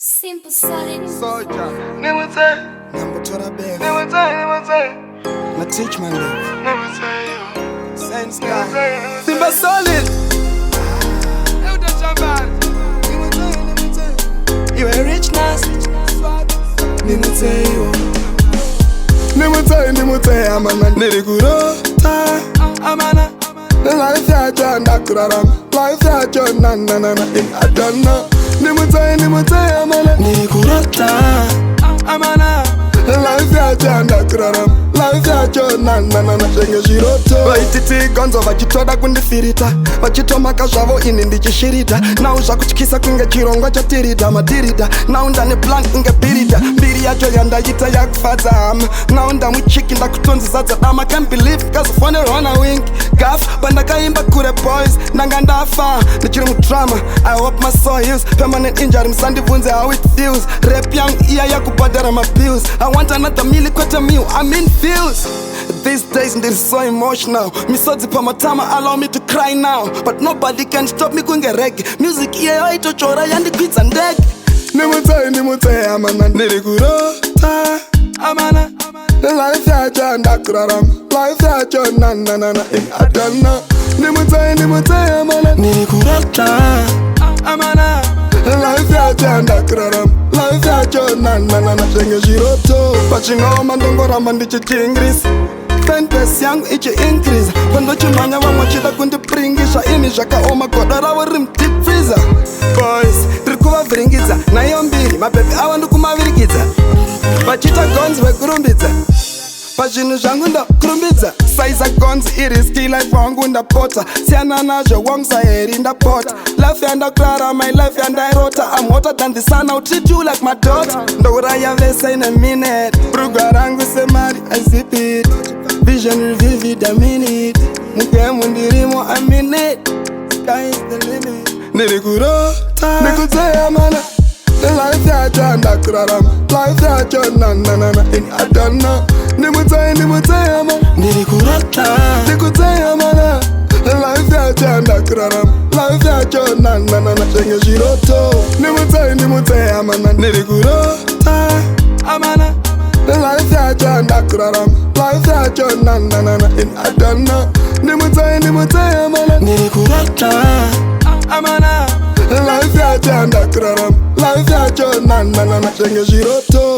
Simple solid Soldier. Ndimutsei Nambutora baby. Ndimutsei Na teach my life. Ndimutsei Sense guy. Simba solid. Eu tô chamando You a richness. Ndimutsei. Ndimutsei amana ndirigurota. Amana Life ya janda kuraram. Life ya jona na na na. I don't know. Ndimutsei amana ndirigurota. Amana Life ya janda kuraram. Life ya jona na na na. Shenge shiroto. Vaiti TiGonzi vachitoda kundifirita. Vachitomaka zvavo ini ndichishirita. Now zvakutyisa kunge chirongwa chatirida madirida. Now ndane plan kunge birida. Mbiri yacho yandaita yakufadza hama. Now ndamuchiki ndakutonzizadza dama. Can't believe kazofonera on a wink. Gaff pandakaimba kure boys ndanga ndafa ndichiri mudrama. I hope my soul heals. Permanent injury musandibvunze how it feels. Rap yangu iya yakubhadhara my bills. I want another meal kwete meal. I'm in feels. These days ndiri so emotional. Misodzi pamatama allow me to cry now. But nobody can stop me kunge reggae. Music iyeyo itochora yandikwidza ndege. Ndimutsei amana ndirigurota. Amana Life ya janda kuraram. Life ya jona na na na. I don't know. Ndimutsei amana ndirigurota. Amana Life ya janda kuraram. Life ya jona na na na. Shenge shiroto. Pachingoma ndongoramba ndichitingrisa. Fanbase yangu ichi increase. Pandochimanya vamwe chida kundipringisha. Ini zvakaoma goda ravo rim deep freezer. Boys ndiri kuvavhiringidza. Naiyo mbiri mabhebi avo ndikumavirikidza. Vachita gonzi vekurumbidza. Pazvinhu zvangu ndakurumbidza. Saiza gonzi iriski life wangu ndapota. Siyana nazvo wangu saheri ndapota. Life yandakurara my life yandairota. I'm hotter than the sun, I'll treat you like my daughter. Ndokuraya vese in a minute. Brugwa rangu semari I zip it. Vision vivid I mean it. Mugemu ndirimo I mean it. Sky is the limit. Ndirigurota. Ndikutsei amana. Life ya janda kuraram. Life ya jona na na na. I don't know. Ndimutsei amana ndirigurota. Ndikutsei amana. Life ya janda kuraram. Life ya jona na na na. Shenge shiroto. Ndimutsei amana ndirigurota. Amana Life ya janda kuraram. Life ya jona na na na. I don't know. Ndimutsei amana ndirigurota. Amana Life ya janda kuraram. Life ya jona na na na. Shenge shiroto.